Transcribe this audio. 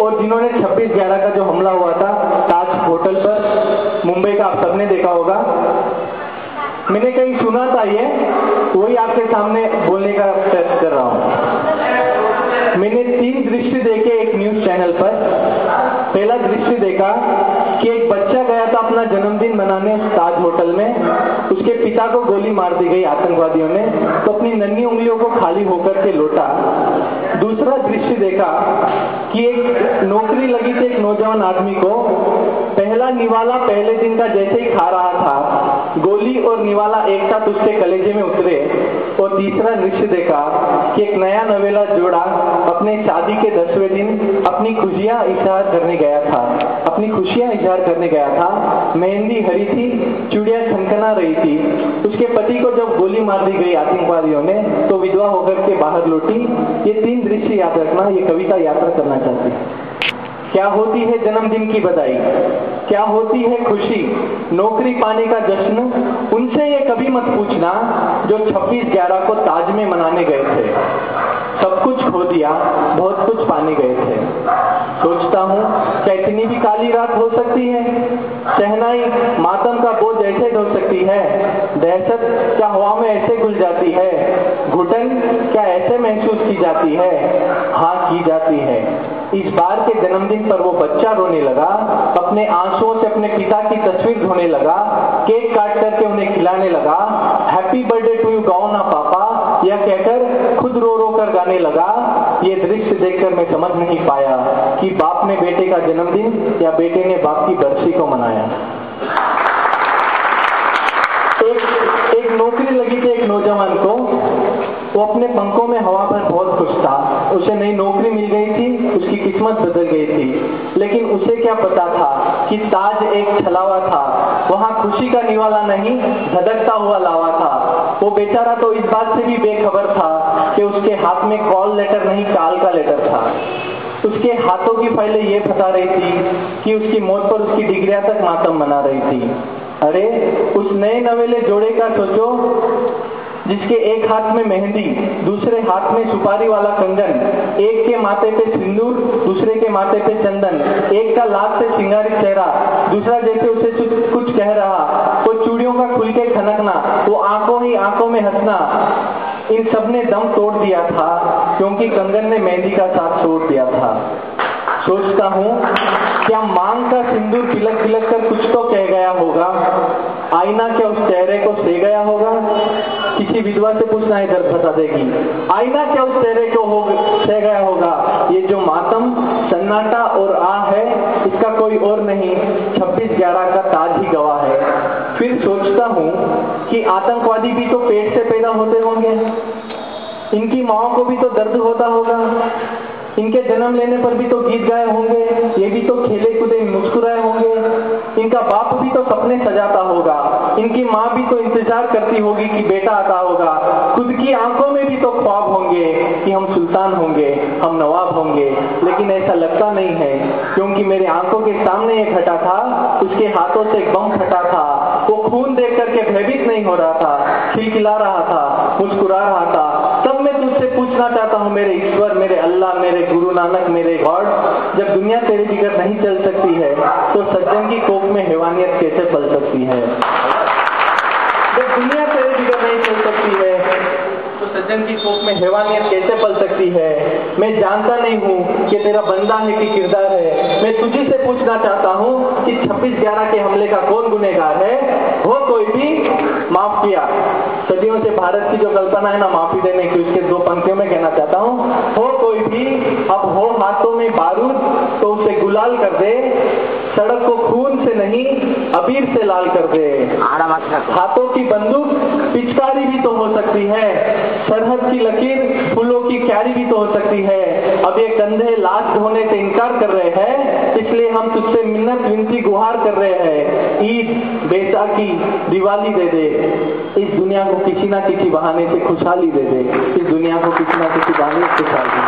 और जिन्होंने 26/11 का जो हमला हुआ था ताज होटल पर मुंबई का, आप सबने देखा होगा। मैंने कहीं सुना था, ये वही आपके सामने बोलने का प्रयास कर रहा हूँ। मैंने 3 दृश्य देखे एक न्यूज चैनल पर। पहला दृश्य देखा कि एक बच्चा गया था अपना जन्मदिन मनाने ताज होटल में, उसके पिता को गोली मार दी गई आतंकवादियों ने, तो अपनी नन्ही उंगलियों को खाली होकर के लौटा। दूसरा दृश्य देखा कि एक नौकरी लगी थी एक नौजवान आदमी को, पहला निवाला पहले दिन का जैसे ही खा रहा था, गोली और निवाला एक साथ उसके कलेजे में उतरे। और तीसरा दृश्य देखा कि एक नया नवेला जोड़ा अपने शादी के 10वें दिन अपनी खुशियां इजहार करने गया था, मेहंदी हरी थी, चूड़ियां खनखना रही थी। उसके पति को जब गोली मार दी गई आतंकवादियों ने तो विधवा होकर के बाहर लौटी। ये 3 दृश्य याद रखना, ये कविता यात्रा करना चाहती है। क्या होती है जन्मदिन की बधाई, क्या होती है खुशी, नौकरी पाने का जश्न, उनसे ये कभी मत पूछना जो 26/11 को ताज में मनाने गए थे। सब कुछ खो दिया, बहुत कुछ पाने गए थे। सोचता हूँ क्या इतनी भी काली रात हो सकती है, शहनाई मातम का बोझ ऐसे ढो सकती है, दहशत क्या हवा में ऐसे घुल जाती है, घुटन क्या ऐसे महसूस की जाती है। हाँ, की जाती है। इस बार के जन्मदिन पर वो बच्चा रोने लगा, अपने आंसुओं से अपने पिता की तस्वीर धोने लगा, केक काट करके उन्हें खिलाने लगा, हैप्पी बर्थडे टू यू गाओ ना पापा यह कहकर खुद रो रो कर गाने लगा। ये दृश्य देखकर मैं समझ नहीं पाया कि बाप ने बेटे का जन्मदिन या बेटे ने बाप की बरसी को मनाया। एक नौकरी लगी थी एक नौजवान को, वो अपने पंखों में हवा पर बहुत खुश था। उसे नई नौकरी मिल गई थी, उसकी किस्मत बदल गई थी, लेकिन उसे क्या पता था कि ताज एक छलावा था, वहां खुशी का निवाला नहीं धधकता हुआ लावा था। वो बेचारा तो इस बात से भी बेखबर था कि उसके हाथ में कॉल लेटर नहीं काल का लेटर था। उसके हाथों की फाइलें ये बता रही थी कि उसकी मौत पर उसकी डिग्रियां तक मातम मना रही थी। अरे उस नए नवेले जोड़े का सोचो जिसके एक हाथ में मेहंदी, दूसरे हाथ में सुपारी वाला कंगन, एक के माथे पे सिंदूर, दूसरे के माथे पे चंदन, एक का लाख से सिंगारित चेहरा, दूसरा जैसे उसे कुछ कह रहा, वो चूड़ियों का खुल के खनकना, वो आंखों ही आंखों में हंसना, इन सब ने दम तोड़ दिया था क्योंकि कंगन ने मेहंदी का साथ छोड़ दिया था। सोचता हूँ क्या मांग का सिंदूर पिलक पिलक कर कुछ तो कह गया होगा, आईना क्या उस चेहरे को से गया होगा। किसी विधवा से पूछना इधर बता देगी, आईना क्या उस चेहरे को से गया होगा। ये जो मातम सन्नाटा और आह है इसका कोई और नहीं 26/11 का ताज ही गवाह है। फिर सोचता हूँ कि आतंकवादी भी तो पेट से पैदा होते होंगे, इनकी माओ को भी तो दर्द होता होगा, इनके जन्म लेने पर भी तो गीत गाए होंगे, ये भी तो खेले कूदे मुस्कुराए होंगे, इनका बाप भी तो सपने सजाता होगा, इनकी माँ भी तो इंतजार करती होगी कि बेटा आता होगा, खुद की आंखों में भी तो ख्वाब होंगे कि हम सुल्तान होंगे, हम नवाब होंगे, लेकिन ऐसा लगता नहीं है क्योंकि मेरे आंखों के सामने एक हटा था, उसके हाथों से एक बम फटा था, वो खून देख करके भयभीत नहीं हो रहा था, खिलखिला रहा था, मुस्कुरा रहा था। तब मैं तुझसे पूछना चाहता हूँ मेरे ईश्वर, मेरे अल्लाह, मेरे गुरु नानक, मेरे गॉड, जब दुनिया तेरे बिगर नहीं चल सकती है तो सज्जन की कोख में हैवानियत कैसे पल सकती है। जब दुनिया तेरे बिगर नहीं चल सकती है तो सज्जन की कोख में हैवानियत कैसे पल सकती है। मैं जानता नहीं हूँ कि तेरा बंदा है कि किरदार है। मैं तुझे से पूछना चाहता हूँ कि 26/11 के हमले का कौन गुनहगार है। हो कोई भी माफ किया। सदियों से भारत की जो कल्पना है ना माफी देने की, उसके 2 पंक्तियों में कहना चाहता हूँ, हो कोई भी अब हो हाथों में बारूद तो उसे गुलाल कर दे, सड़क को खून से नहीं अबीर से लाल कर दे। हाथों की बंदूक पिचकारी भी तो हो सकती है, सरहद की लकीर फूलों की क्यारी भी तो हो सकती है। अब ये कंधे लाश ढोने से इनकार कर रहे हैं, इसलिए हम तुझसे मिन्नत विनती गुहार कर रहे हैं, ईद, बैसाखी, दिवाली दे दे, इस दुनिया को किसी ना किसी बहाने से खुशहाली दे दे, इस दुनिया को किसी ना किसी बहाने से खुशहाली।